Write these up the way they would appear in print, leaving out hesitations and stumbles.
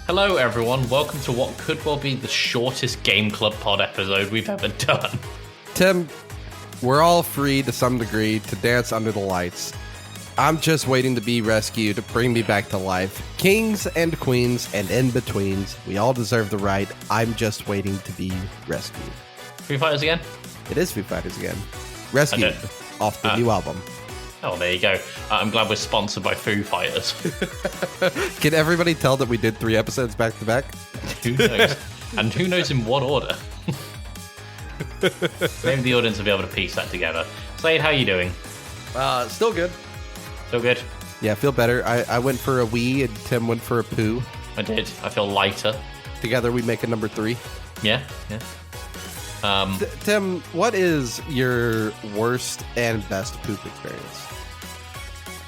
Hello everyone, welcome to what could well be the shortest Game Club pod episode we've ever done. Tim, we're all free to some degree to dance under the lights. I'm just waiting to be rescued, bring me back to life. Kings and queens and in-betweens, we all deserve the right. I'm just waiting to be rescued. Foo Fighters again? It is Foo Fighters again. Rescued off the new album. Oh, there you go. I'm glad we're sponsored by Foo Fighters. Can everybody tell that we did 3 episodes back to back? Who knows? And who knows in what order? Maybe the audience will be able to piece that together. Slade, how are you doing? Still good. Still good? Yeah, I feel better. I went for a wee and Tim went for a poo. I did. I feel lighter. Together we make a number 3. Yeah. Tim, what is your worst and best poop experience?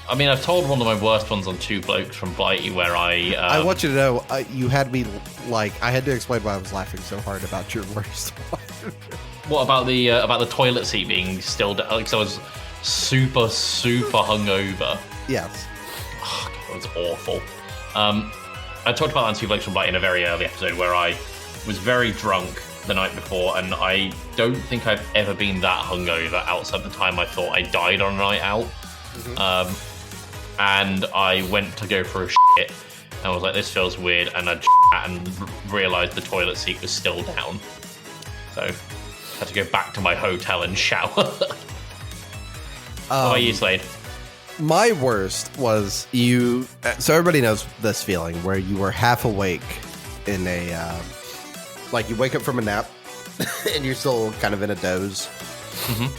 I mean, I've told one of my worst ones on Two Blokes from Blighty where I want you to know, you had me, I had to explain why I was laughing so hard about your worst one. What about the toilet seat being still down? Because I was super hungover. Yes. Oh, God, it was awful. I talked about that on Two Blokes from Blighty in a very early episode where I was very drunk the night before, and I don't think I've ever been that hungover outside the time I thought I died on a night out. Mm-hmm. And I went to go for a shit, and I was like, this feels weird, and I and realised the toilet seat was still down. So I had to go back to my hotel and shower. What about you, Slade? My worst was you... So everybody knows this feeling where you were half awake in a... you wake up from a nap, and you're still kind of in a doze. Mm-hmm.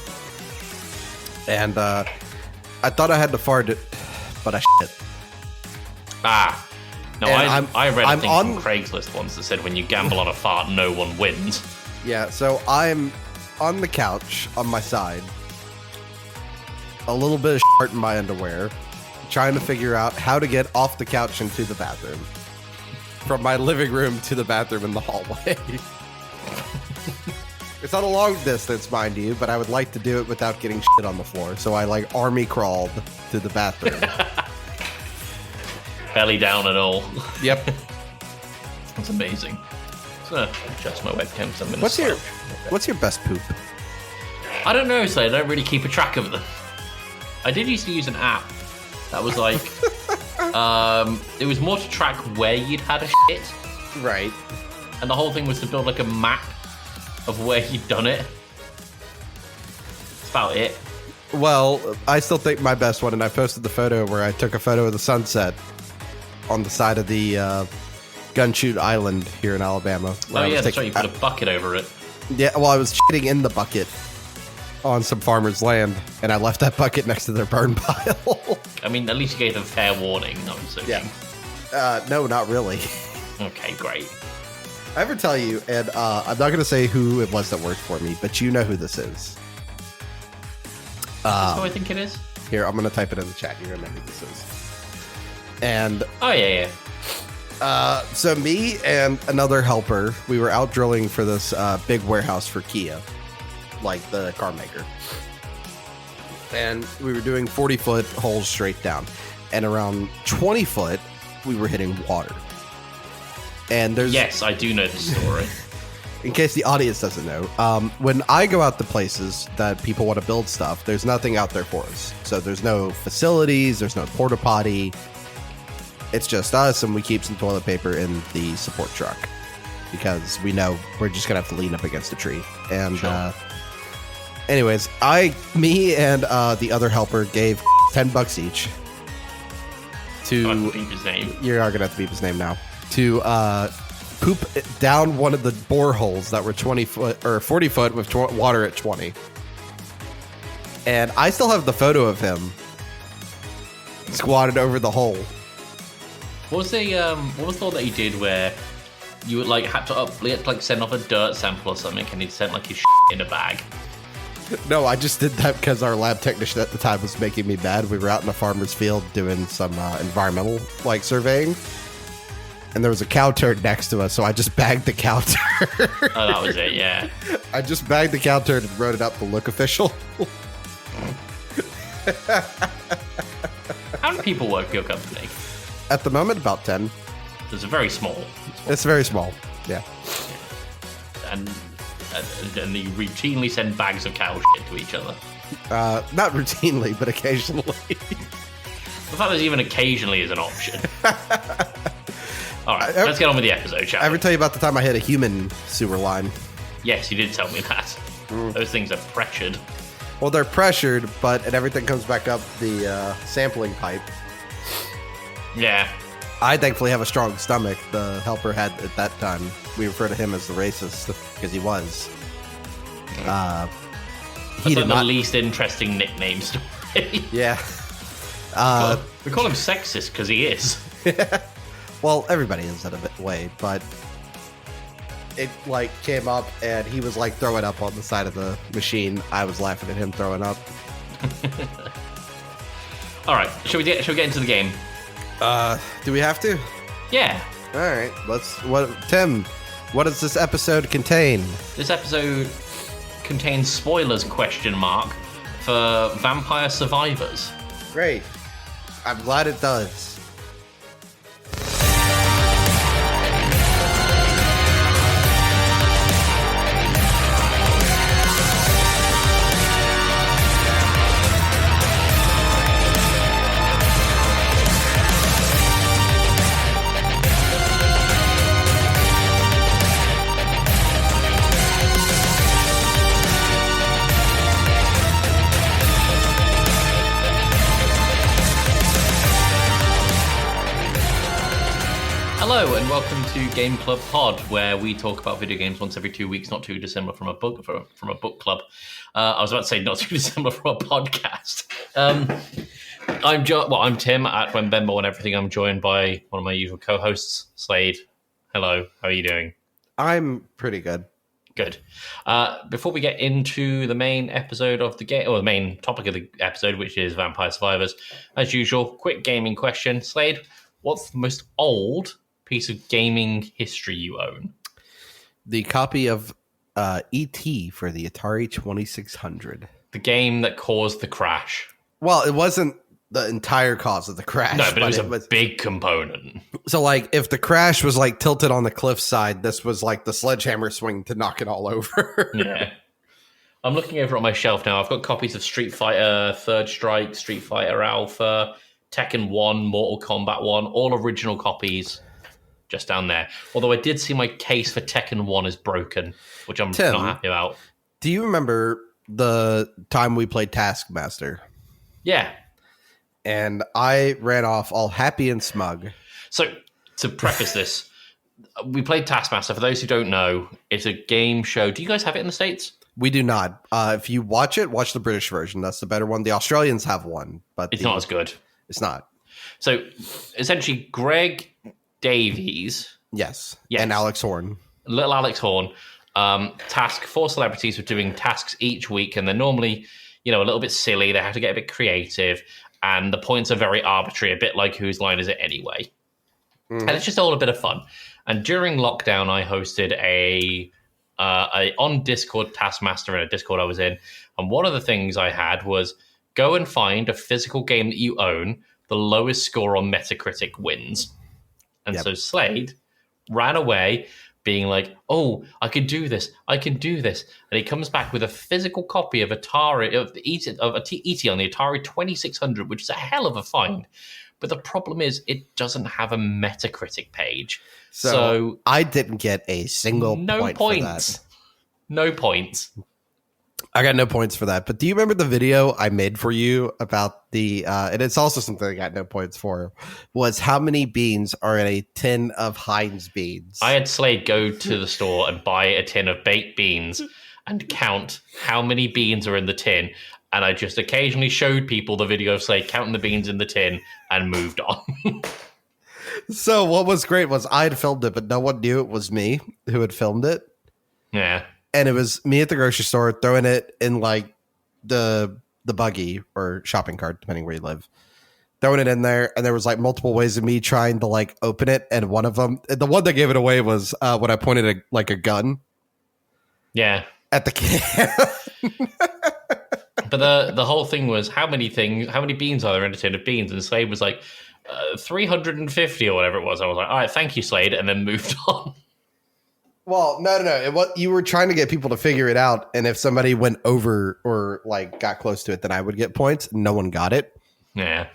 And I thought I had to fart it, but I shit. No, I read a thing from Craigslist once that said when you gamble on a fart, no one wins. Yeah, so I'm on the couch on my side, a little bit of shit in my underwear, trying to figure out how to get off the couch into the bathroom. From my living room to the bathroom in the hallway. It's not a long distance, mind you, but I would like to do it without getting shit on the floor. So I army crawled to the bathroom. Belly down and all. Yep. That's amazing. So adjust my webcam because I'm going to What's your best poop? I don't know, so I don't really keep a track of them. I did used to use an app that was like... it was more to track where you'd had a shit. Right. And the whole thing was to build a map of where you'd done it. That's about it. Well, I still think my best one, and I posted the photo where I took a photo of the sunset on the side of the Gunshot Island here in Alabama. Oh yeah, that's right, you put a bucket over it. Yeah, well, I was shitting in the bucket on some farmer's land, and I left that bucket next to their burn pile. I mean, at least you gave them fair warning, I'm assuming. Yeah. No, not really. Okay, great. I ever tell you, and I'm not going to say who it was that worked for me, but you know who this is. That's who I think it is? Here, I'm going to type it in the chat. You're going to know who this is. And... Oh, yeah. So me and another helper, we were out drilling for this big warehouse for Kia, like the car maker. And we were doing 40-foot holes straight down. And around 20 foot, we were hitting water. And there's... Yes, I do know the story. In case the audience doesn't know, when I go out to places that people want to build stuff, there's nothing out there for us. So there's no facilities, there's no porta potty. It's just us, and we keep some toilet paper in the support truck. Because we know we're just going to have to lean up against a tree. And... Sure. Anyways, me and the other helper gave $10 each to... I'm beep his name. You are going to have to beep his name now. To poop down one of the boreholes that were 20 foot or 40 foot with water at 20. And I still have the photo of him squatted over the hole. What was the one that you did where you would had to send off a dirt sample or something, and he'd sent his shit in a bag? No, I just did that because our lab technician at the time was making me mad. We were out in a farmer's field doing some environmental surveying, and there was a cow turd next to us, so I just bagged the cow turd. Oh, that was it, yeah. I just bagged the cow turd and wrote it up to look official. How many people work for your company? At the moment, about 10. It's very small. It's very small. Yeah. And you routinely send bags of cow shit to each other. Not routinely, but occasionally. The fact that even occasionally is an option. All right, let's get on with the episode, shall we? Ever tell you about the time I hit a human sewer line? Yes, you did tell me that. Those things are pressured. Well, they're pressured, but and everything comes back up the sampling pipe. Yeah. I thankfully have a strong stomach. The helper had at that time. We refer to him as the racist because he was. He did the least interesting nickname story. Yeah. We call him sexist because he is. Well, everybody is in a way, but it like came up and he was like throwing up on the side of the machine. I was laughing at him throwing up. All right, shall we get into the game? Do we have to? Yeah. All right. Tim, what does this episode contain? This episode contains spoilers ? For Vampire Survivors. Great. I'm glad it does. Hello and welcome to Game Club Pod, where we talk about video games once every 2 weeks, not too dissimilar from a book club. I was about to say not too dissimilar from a podcast. I'm Tim at When Bembo and Everything. I'm joined by one of my usual co-hosts, Slade. Hello, how are you doing? I'm pretty good. Good. Before we get into the main episode of the game, or the main topic of the episode, which is Vampire Survivors, as usual, quick gaming question. Slade, what's the most old piece of gaming history you own? The copy of E.T. for the Atari 2600. The game that caused the crash. Well, it wasn't the entire cause of the crash. No, but it was a big component. So, like, if the crash was, like, tilted on the cliffside, this was, like, the sledgehammer swing to knock it all over. Yeah. I'm looking over on my shelf now. I've got copies of Street Fighter Third Strike, Street Fighter Alpha, Tekken 1, Mortal Kombat 1, all original copies just down there. Although I did see my case for Tekken 1 is broken, which I'm Tim, not happy about. Do you remember the time we played Taskmaster? Yeah. And I ran off all happy and smug. So, to preface this, we played Taskmaster. For those who don't know, it's a game show. Do you guys have it in the States? We do not. If you watch it, watch the British version. That's the better one. The Australians have one, but it's not as good. It's not. So, essentially, Greg Davies. Yes. And Alex Horn. Little Alex Horn. Task 4 celebrities were doing tasks each week, and they're normally, a little bit silly. They have to get a bit creative, and the points are very arbitrary, a bit like Whose Line Is It Anyway? And it's just all a bit of fun. And during lockdown, I hosted a on Discord Taskmaster in a Discord I was in, and one of the things I had was go and find a physical game that you own. The lowest score on Metacritic wins. And so Slade ran away being like, oh, I can do this. And he comes back with a physical copy of Atari, of ET on the Atari 2600, which is a hell of a find. But the problem is it doesn't have a Metacritic page. So I didn't get a single point for that. No points. I got no points for that. But do you remember the video I made for you about the, and it's also something I got no points for, was how many beans are in a tin of Heinz beans? I had Slade go to the store and buy a tin of baked beans and count how many beans are in the tin. And I just occasionally showed people the video of Slade counting the beans in the tin and moved on. So what was great was I had filmed it, but no one knew it was me who had filmed it. Yeah. And it was me at the grocery store throwing it in like the buggy or shopping cart, depending where you live, throwing it in there. And there was like multiple ways of me trying to like open it. And one of them, the one that gave it away was when I pointed a gun. Yeah. At the can. But the whole thing was how many beans are there in a tin of beans? And Slade was like, 350 or whatever it was. I was like, all right, thank you, Slade, and then moved on. Well, no. What you were trying to get people to figure it out, and if somebody went over or like got close to it, then I would get points. No one got it. Yeah.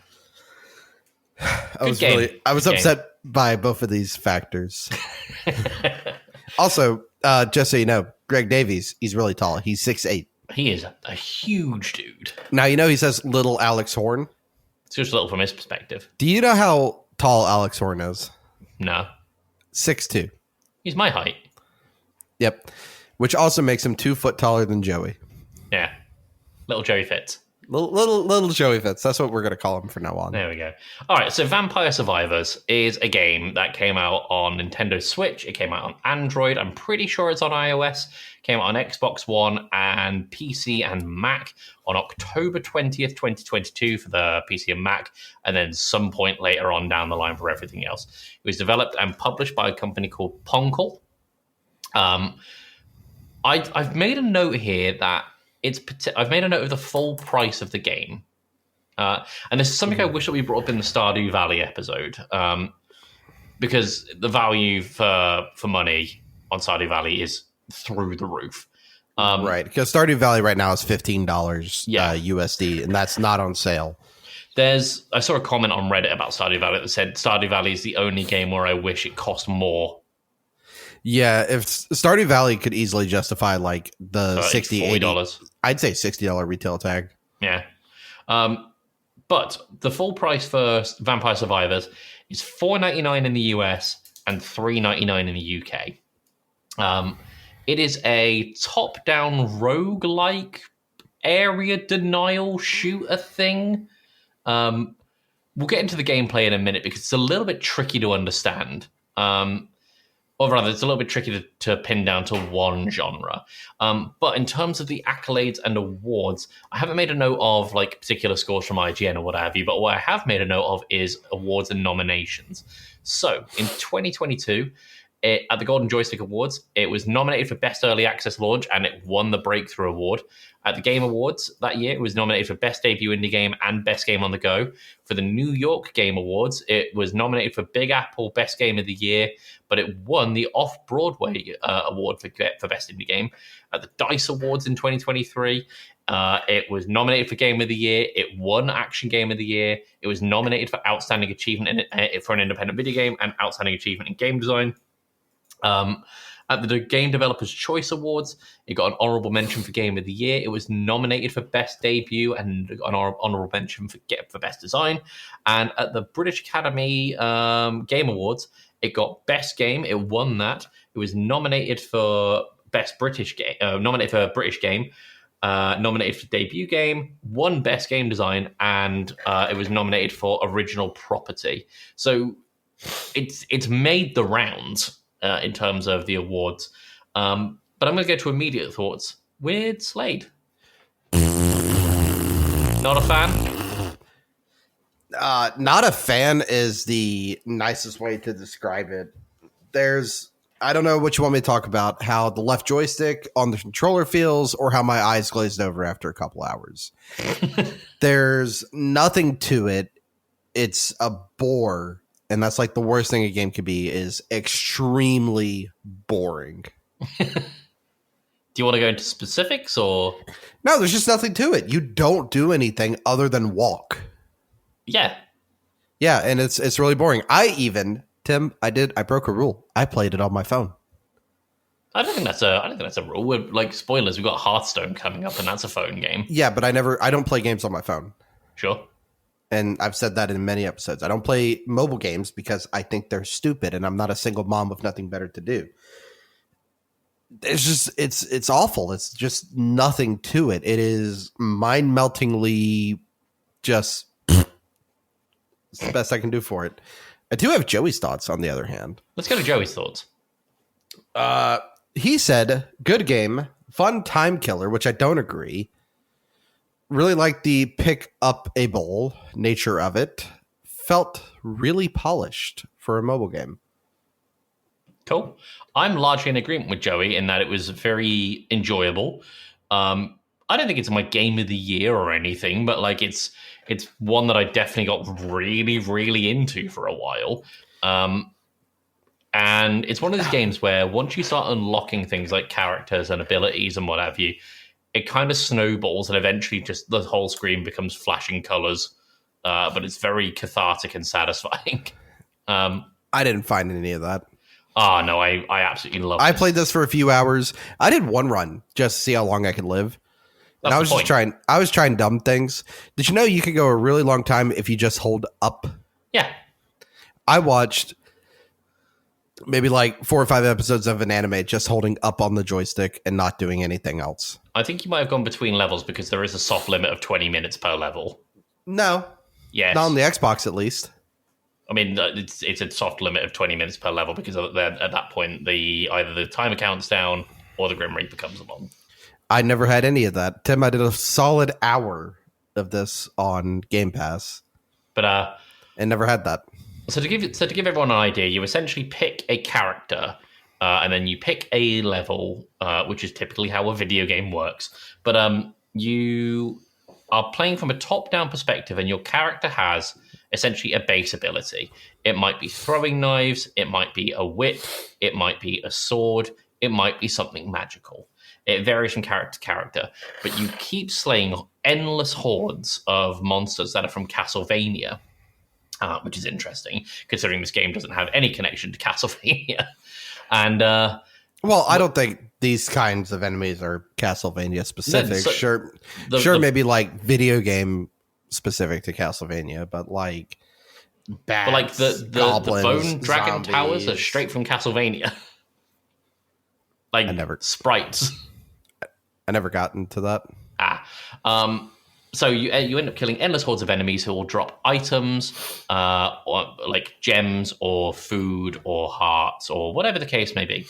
I was upset by both of these factors. Also, just so you know, Greg Davies, he's really tall. He's 6'8". He is a huge dude. Now, he says little Alex Horn. It's just a little from his perspective. Do you know how tall Alex Horn is? No. 6'2". He's my height. Yep. Which also makes him 2 foot taller than Joey. Yeah. Little Joey Fitz. Little Joey Fitz. That's what we're going to call him from now on. There we go. All right, so Vampire Survivors is a game that came out on Nintendo Switch. It came out on Android. I'm pretty sure it's on iOS. Came out on Xbox One and PC and Mac on October 20th, 2022 for the PC and Mac, and then some point later on down the line for everything else. It was developed and published by a company called Poncle. I've made a note here that I've made a note of the full price of the game. And this is something I wish that we brought up in the Stardew Valley episode, because the value for money on Stardew Valley is through the roof. Right, because Stardew Valley right now is $15 USD, and that's not on sale. I saw a comment on Reddit about Stardew Valley that said Stardew Valley is the only game where I wish it cost more. Yeah, if Stardew Valley could easily justify like the $40. I'd say $60 retail tag. Yeah. But the full price for Vampire Survivors is $4.99 in the US and $3.99 in the UK. It is a top-down roguelike area denial shooter thing. We'll get into the gameplay in a minute because it's a little bit tricky to understand. Or rather, it's a little bit tricky to pin down to one genre. But in terms of the accolades and awards, I haven't made a note of like particular scores from IGN or what have you, but what I have made a note of is awards and nominations. So in 2022, at the Golden Joystick Awards, it was nominated for Best Early Access Launch, and it won the Breakthrough Award. At the Game Awards that year, it was nominated for Best Debut Indie Game and Best Game on the Go. For the New York Game Awards, it was nominated for Big Apple Best Game of the Year, but it won the Off-Broadway Award for Best Indie Game. At the DICE Awards in 2023, it was nominated for Game of the Year. It won Action Game of the Year. It was nominated for Outstanding Achievement for an Independent Video Game and Outstanding Achievement in Game Design. At the Game Developers Choice Awards, it got an honorable mention for Game of the Year. It was nominated for Best Debut and an honorable mention for Best Design. And at the British Academy Game Awards, it got Best Game. It won that. It was nominated for Best British Game, nominated for British Game, nominated for Debut Game, won Best Game Design, and it was nominated for Original Property. So it's made the rounds. In terms of the awards. But I'm going to go to immediate thoughts with Slade. Not a fan? Not a fan is the nicest way to describe it. I don't know what you want me to talk about, how the left joystick on the controller feels or how my eyes glazed over after a couple hours. There's nothing to it. It's a bore. And that's like the worst thing a game could be, is extremely boring. Do you want to go into specifics or? No, there's just nothing to it. You don't do anything other than walk. Yeah. Yeah, and it's really boring. Tim, I broke a rule. I played it on my phone. I don't think that's a rule. We're, like, spoilers, we've got Hearthstone coming up and that's a phone game. Yeah, but I don't play games on my phone. Sure. And I've said that in many episodes. I don't play mobile games because I think they're stupid and I'm not a single mom with nothing better to do. It's awful. It's just nothing to it. It is mind-meltingly just it's the best I can do for it. I do have Joey's thoughts, on the other hand. Let's go to Joey's thoughts. He said, good game, fun time killer, which I don't agree. Really like the pick up a bowl nature of it. Felt really polished for a mobile game. Cool. I'm largely in agreement with Joey in that it was very enjoyable. I don't think it's my game of the year or anything, but like it's It's one that I definitely got really, really into for a while. And it's one of those games where once you start unlocking things like characters and abilities and what have you, it kind of snowballs and eventually just the whole screen becomes flashing colors. But it's very cathartic and satisfying. I didn't find any of that. Oh, no, I absolutely love it. I played this for a few hours. I did one run just to see how long I could live. And I was just trying dumb things. Did you know you could go a really long time if you just hold up? Yeah. I watched maybe like 4 or 5 episodes of an anime just holding up on the joystick and not doing anything else. I think you might have gone between levels because there is a soft limit of 20 minutes per level. No. Yes. Not on the Xbox, at least. I mean, it's a soft limit of 20 minutes per level because at that point, either the timer counts down or the Grim Reaper comes along. I never had any of that. Tim, I did a solid hour of this on Game Pass. But and never had that. So to give everyone an idea, you essentially pick a character, and then you pick a level, which is typically how a video game works. But you are playing from a top-down perspective, and your character has essentially a base ability. It might be throwing knives, it might be a whip, it might be a sword, it might be something magical. It varies from character to character, but you keep slaying endless hordes of monsters that are from Castlevania. Which is interesting, considering this game doesn't have any connection to Castlevania. And well, I don't think these kinds of enemies are Castlevania specific. Sure, maybe like video game specific to Castlevania, but like bats, but like the bone dragon zombies. towers are straight from Castlevania. Like sprites. I never got into that. So you end up killing endless hordes of enemies who will drop items, or like gems, or food, or hearts, or whatever the case may be.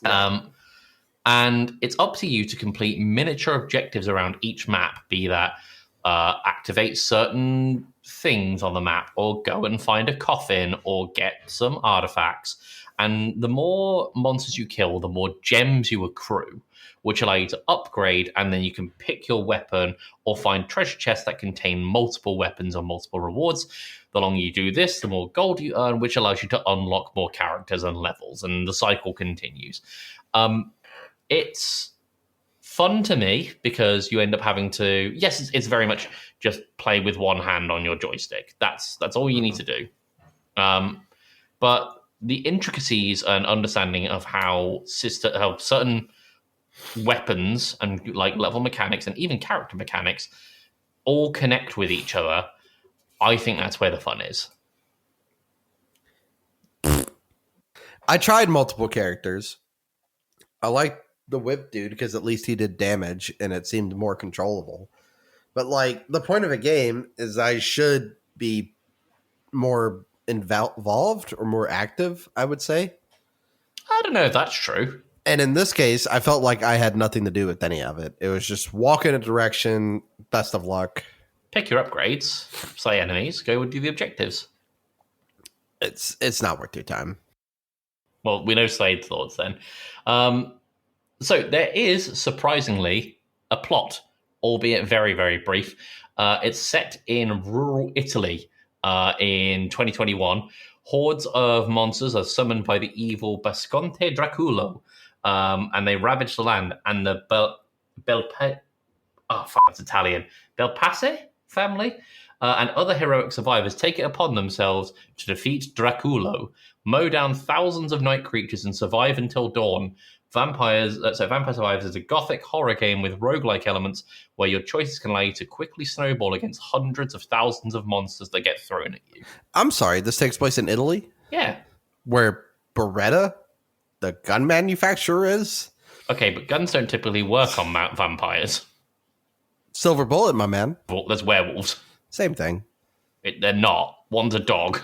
And it's up to you to complete miniature objectives around each map, be that activate certain things on the map, or go and find a coffin, or get some artifacts. And the more monsters you kill, the more gems you accrue, which allow you to upgrade, and then you can pick your weapon or find treasure chests that contain multiple weapons or multiple rewards. The longer you do this, the more gold you earn, which allows you to unlock more characters and levels, and the cycle continues. It's fun to me because you end up having to... Yes, it's very much just play with one hand on your joystick. That's all you need to do. But the intricacies and understanding of how certain weapons and like level mechanics and even character mechanics all connect with each other, I think that's where the fun is. I tried multiple characters. I liked the whip dude because at least he did damage and it seemed more controllable. But like the point of a game is I should be more involved or more active, I would say. I don't know if that's true. And in this case, I felt like I had nothing to do with any of it. It was just walk in a direction, best of luck. Pick your upgrades, slay enemies, go and do the objectives. It's not worth your time. Well, we know Slade's thoughts then. So there is, surprisingly, a plot, albeit very, very brief. It's set in rural Italy in 2021. Hordes of monsters are summoned by the evil Basconte Draculo, and they ravage the land. And the it's Italian. Belpasse family and other heroic survivors take it upon themselves to defeat Draculo, mow down thousands of night creatures, and survive until dawn. Vampire Survivors is a gothic horror game with roguelike elements where your choices can allow you to quickly snowball against hundreds of thousands of monsters that get thrown at you. I'm sorry, this takes place in Italy? Yeah. Where Beretta, the gun manufacturer, is? Okay, but guns don't typically work on vampires. Silver Bullet, my man. Well, there's werewolves. Same thing. They're not. One's a dog.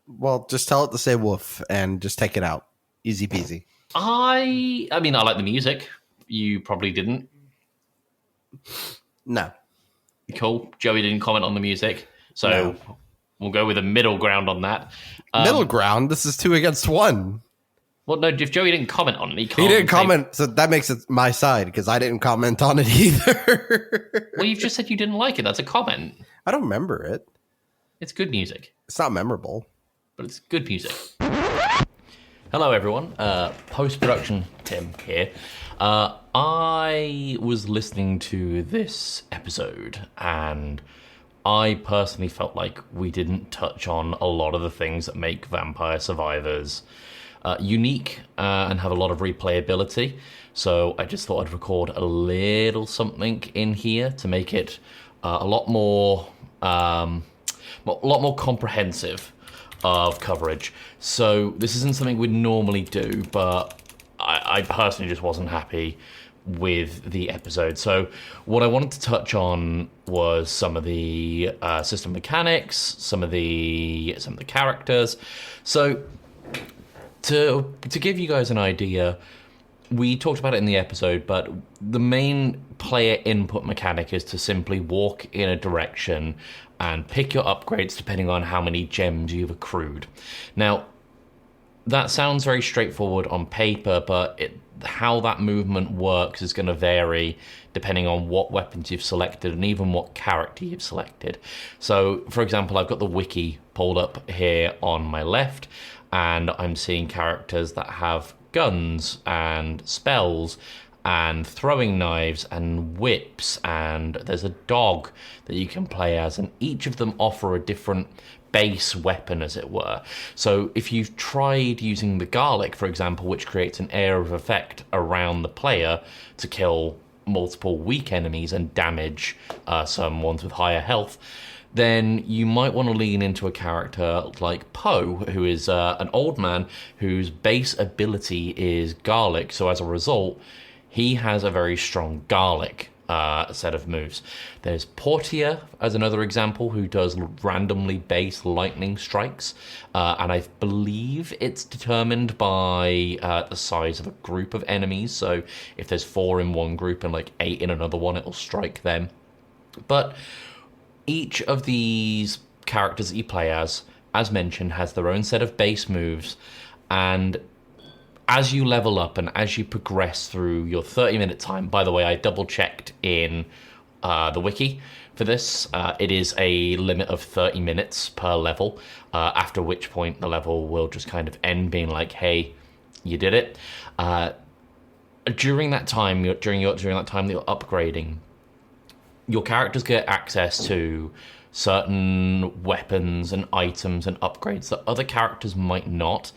Well, just tell it to say woof and just take it out. Easy peasy. I mean, I like the music. You probably didn't. No. Cool. Joey didn't comment on the music. So we'll go with a middle ground on that. Middle ground? This is 2 against 1. Well, no, if Joey didn't comment on it, he can't. He didn't comment, so that makes it my side because I didn't comment on it either. Well, you've just said you didn't like it. That's a comment. I don't remember it. It's good music. It's not memorable. But it's good music. Hello, everyone. Post-production Tim here. I was listening to this episode, and I personally felt like we didn't touch on a lot of the things that make Vampire Survivors unique and have a lot of replayability. So I just thought I'd record a little something in here to make it a lot more comprehensive of coverage. So this isn't something we'd normally do, but I personally just wasn't happy with the episode. So what I wanted to touch on was some of the system mechanics, some of the characters. So to give you guys an idea, we talked about it in the episode, but the main player input mechanic is to simply walk in a direction and pick your upgrades depending on how many gems you've accrued. Now, that sounds very straightforward on paper, but how that movement works is going to vary depending on what weapons you've selected and even what character you've selected. So, for example, I've got the wiki pulled up here on my left, and I'm seeing characters that have guns and spells and throwing knives and whips, and there's a dog that you can play as, and each of them offer a different base weapon, as it were. So if you've tried using the garlic, for example, which creates an air of effect around the player to kill multiple weak enemies and damage some ones with higher health, then you might want to lean into a character like Poe, who is an old man whose base ability is garlic. So as a result, he has a very strong garlic set of moves. There's Portia as another example, who does randomly base lightning strikes, and I believe it's determined by the size of a group of enemies. So if there's 4 in one group and like 8 in another one, it'll strike them. But each of these characters that you play as mentioned, has their own set of base moves, and as you level up and as you progress through your 30-minute time, by the way, I double-checked in the wiki for this, it is a limit of 30 minutes per level, after which point the level will just kind of end being like, hey, you did it. During that time that you're upgrading, your characters get access to certain weapons and items and upgrades that other characters might not.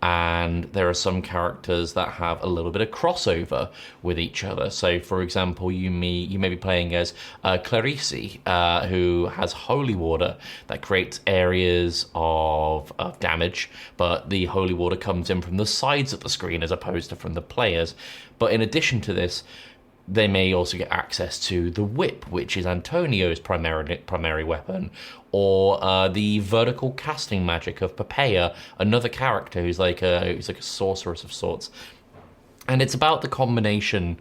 And there are some characters that have a little bit of crossover with each other. So, for example, you may be playing as Clarice, who has holy water that creates areas of damage, but the holy water comes in from the sides of the screen as opposed to from the players. But in addition to this, they may also get access to the whip, which is Antonio's primary weapon, or the vertical casting magic of Papaya, another character who's like a sorceress of sorts. And it's about the combination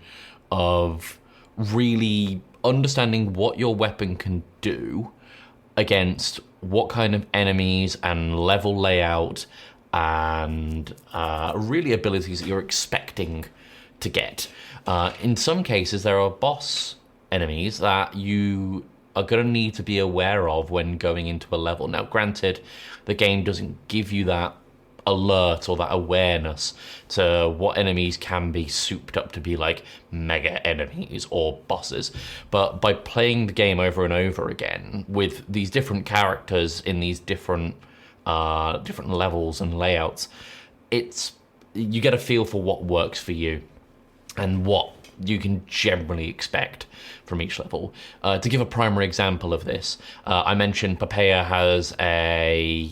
of really understanding what your weapon can do against what kind of enemies and level layout and really abilities that you're expecting to get. In some cases, there are boss enemies that you are going to need to be aware of when going into a level. Now, granted, the game doesn't give you that alert or that awareness to what enemies can be souped up to be like mega enemies or bosses. But by playing the game over and over again with these different characters in these different levels and layouts, you get a feel for what works for you and what you can generally expect from each level. To give a primary example of this, I mentioned Papaya has a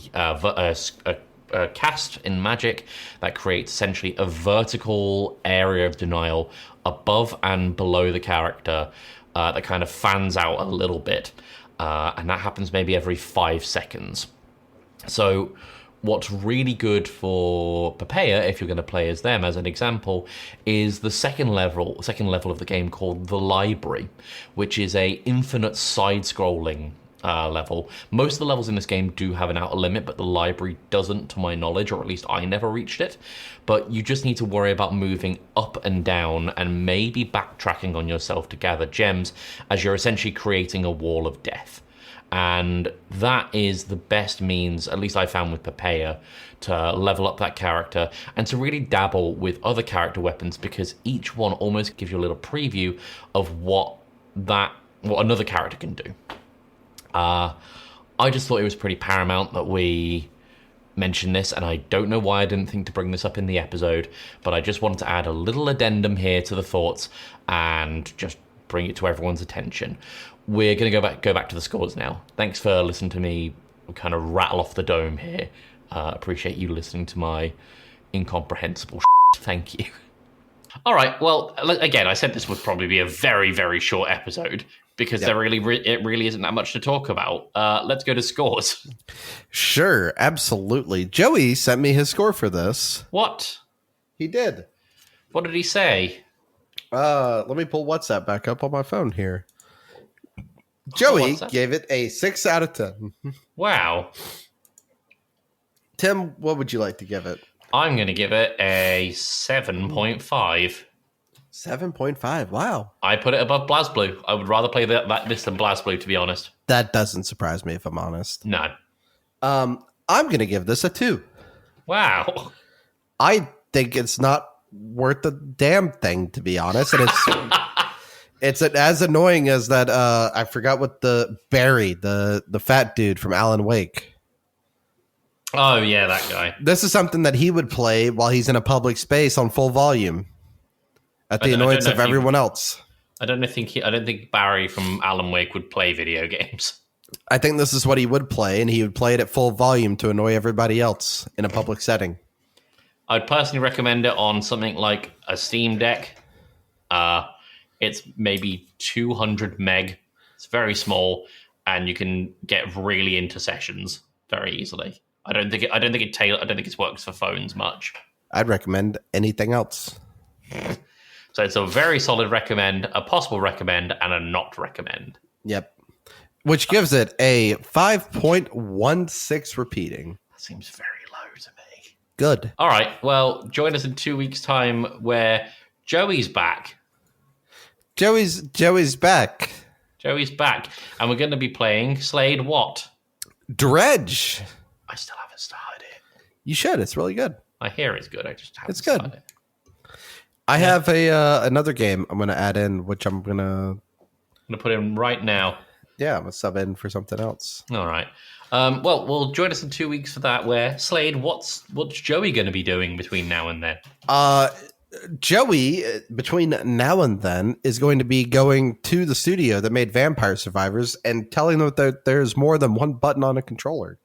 cast in magic that creates essentially a vertical area of denial above and below the character that kind of fans out a little bit, and that happens maybe every 5 seconds. So what's really good for Papaya, if you're going to play as them as an example, is the second level of the game called the Library, which is a infinite side-scrolling level. Most of the levels in this game do have an outer limit, but the library doesn't, to my knowledge, or at least I never reached it. But you just need to worry about moving up and down and maybe backtracking on yourself to gather gems, as you're essentially creating a wall of death. And that is the best means, at least I found with Papaya, to level up that character and to really dabble with other character weapons, because each one almost gives you a little preview of what another character can do. I just thought it was pretty paramount that we mention this, and I don't know why I didn't think to bring this up in the episode, but I just wanted to add a little addendum here to the thoughts and just bring it to everyone's attention. We're going to go back to the scores now. Thanks for listening to me kind of rattle off the dome here. Appreciate you listening to my incomprehensible shit. Thank you. All right, well, again, I said this would probably be a very, very short episode, because it really isn't that much to talk about. Let's go to scores. Sure, absolutely. Joey sent me his score for this. What? He did. What did he say? Let me pull WhatsApp back up on my phone here. Joey gave it a 6 out of 10. Wow. Tim, what would you like to give it? I'm going to give it a 7.5. 7.5. Wow. I put it above BlazBlue. I would rather play this than BlazBlue, to be honest. That doesn't surprise me, if I'm honest. No. I'm going to give this a 2. Wow. I think it's not worth a damn thing, to be honest. And it's as annoying as that. I forgot what the Barry, the fat dude from Alan Wake. Oh, yeah, that guy. This is something that he would play while he's in a public space on full volume at the annoyance of everyone else. I don't think Barry from Alan Wake would play video games. I think this is what he would play, and he would play it at full volume to annoy everybody else in a public setting. I'd personally recommend it on something like a Steam Deck. It's maybe 200 meg. It's very small, and you can get really into sessions very easily. I don't think it works for phones much. I'd recommend anything else. So it's a very solid recommend, a possible recommend, and a not recommend. Yep. Which gives it a 5.16 repeating. That seems very low to me. Good. All right. Well, join us in 2 weeks' time where Joey's back. Joey's back. Joey's back. And we're going to be playing Slade what? Dredge. I still haven't started it. You should. It's really good. I hear it's good. I just haven't started it. I have another game I'm going to add in, which I'm going to put in right now. Yeah, I'm going to sub in for something else. All right. Well, join us in 2 weeks for that, where Slade, what's Joey going to be doing between now and then? Joey, between now and then, is going to be going to the studio that made Vampire Survivors and telling them that there's more than one button on a controller.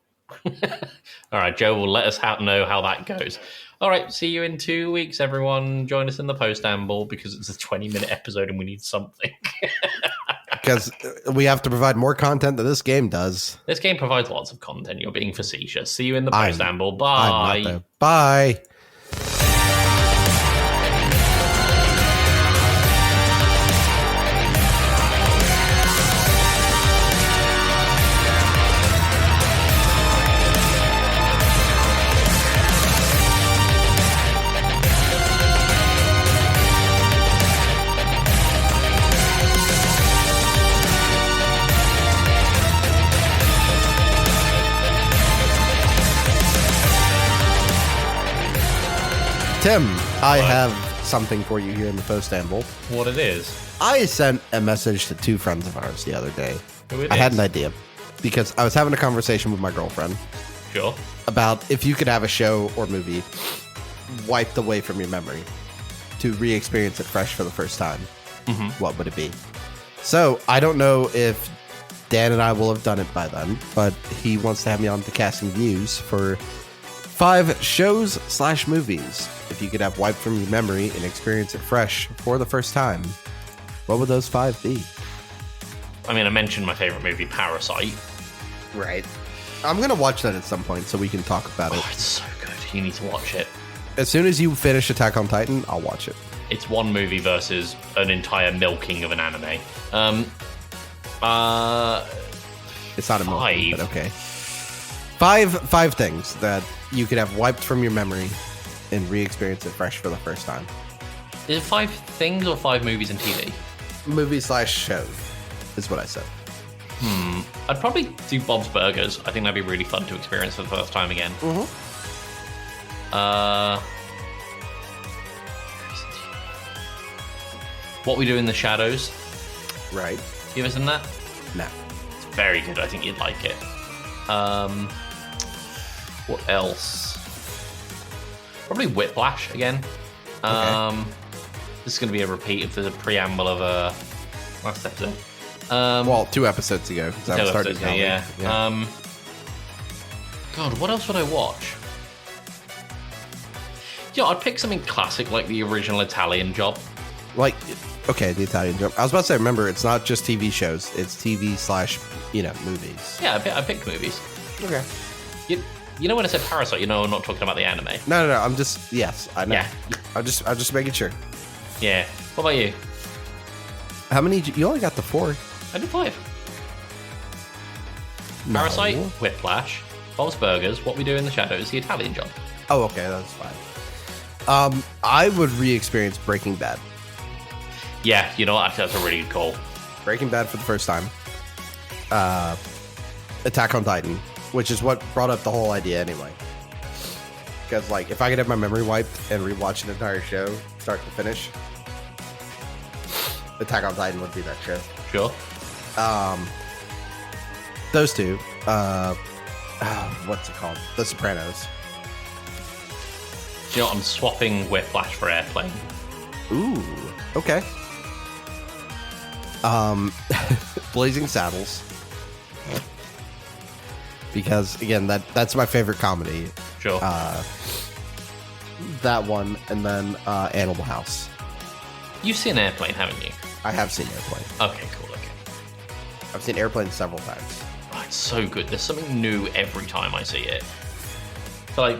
All right, Joe will let us know how that goes. All right, see you in 2 weeks, everyone. Join us in the post-amble, because it's a 20-minute episode and we need something. Because we have to provide more content than this game does. This game provides lots of content. You're being facetious. See you in the post-amble. Bye. Bye. Tim, I have something for you here in the post-amble. What it is? I sent a message to 2 friends of ours the other day. Who it I is? had an idea because I was having a conversation with my girlfriend. Sure. About if you could have a show or movie wiped away from your memory to re-experience it fresh for the first time, what would it be? So I don't know if Dan and I will have done it by then, but he wants to have me on to Casting Views for 5 shows/movies. If you could have wiped from your memory and experience it fresh for the first time, what would those 5 be? I mean, I mentioned my favorite movie, Parasite. Right. I'm going to watch that at some point so we can talk about it. Oh, it's so good. You need to watch it. As soon as you finish Attack on Titan, I'll watch it. It's one movie versus an entire milking of an anime. It's not a milk, but 5. okay. Five things that you could have wiped from your memory and re-experience it fresh for the first time. Is it 5 things or 5 movies and TV? Movie/show is what I said. I'd probably do Bob's Burgers. I think that'd be really fun to experience for the first time again. What We Do in the Shadows. Right. You ever seen that? No. It's very good. I think you'd like it. What else? Probably Whiplash again. Okay. This is going to be a repeat of the preamble of last episode. Well, 2 episodes ago. 'Cause I started counting. Yeah. God, what else would I watch? Yeah, I'd pick something classic like the original Italian Job. Like, okay, the Italian Job. I was about to say, remember, it's not just TV shows. It's TV/movies. Yeah, I picked movies. Okay. You know when I said Parasite, you know I'm not talking about the anime. No. I'm just, yes, I know. Yeah. I'm just making sure. Yeah. What about you? How many? You only got the 4. I did 5. No. Parasite, Whiplash, Bob's Burgers, What We Do in the Shadows, The Italian Job. Oh, okay, that's fine. I would re-experience Breaking Bad. Yeah, you know what? Actually, that's a really good call. Breaking Bad for the first time. Attack on Titan, which is what brought up the whole idea anyway. Because, like, if I could have my memory wiped and rewatch an entire show, start to finish, Attack on Titan would be that show. Sure. Those 2. What's it called? The Sopranos. You know, I'm swapping Whiplash for Airplane. Ooh, okay. Blazing Saddles. Because, again, that's my favorite comedy. Sure. That one, and then Animal House. You've seen Airplane, haven't you? I have seen Airplane. Okay, cool. Okay. I've seen Airplane several times. Oh, it's so good. There's something new every time I see it. So, like,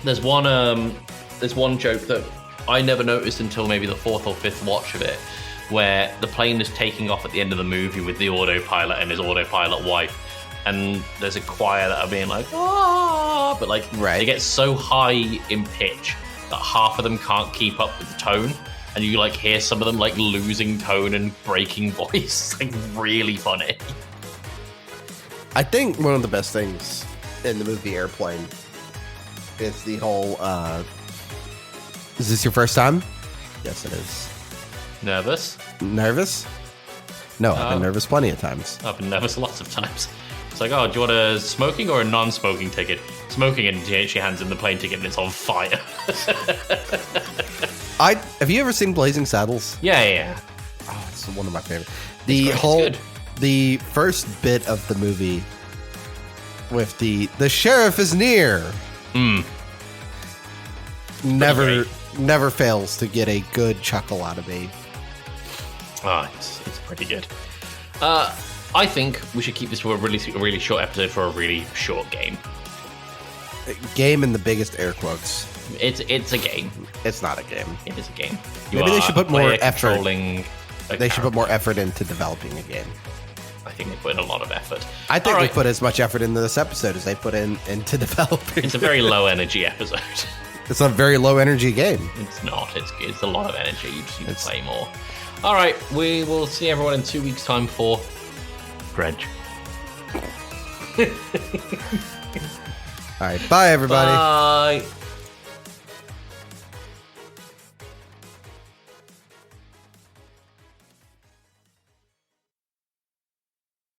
there's one joke that I never noticed until maybe the 4th or 5th watch of it, where the plane is taking off at the end of the movie with the autopilot and his autopilot wife, and there's a choir that are being like, ah, but like, right. They get so high in pitch that half of them can't keep up with the tone, and you like hear some of them like losing tone and breaking voice. It's like really funny. I think one of the best things in the movie Airplane is the whole, is this your first time? Yes, it is. Nervous? Nervous? No, I've been nervous plenty of times. I've been nervous lots of times. It's like, oh, do you want a smoking or a non-smoking ticket? Smoking, and she hands in the plane ticket and it's on fire. Have you ever seen Blazing Saddles? Yeah. Oh, it's one of my favorites. The first bit of the movie with the sheriff is near. Never fails to get a good chuckle out of me. Oh, it's pretty good. I think we should keep this for a really short episode for a really short game. Game in the biggest air quotes. It's a game. It's not a game. It is a game. Maybe they should put more effort. They should put more effort into developing a game. I think they put in a lot of effort. I think they put as much effort into this episode as they put into developing. It's a very low energy episode. It's a very low energy game. It's not. It's a lot of energy. You just need to play more. All right, we will see everyone in 2 weeks' time for Dredge. All right, bye everybody. Bye.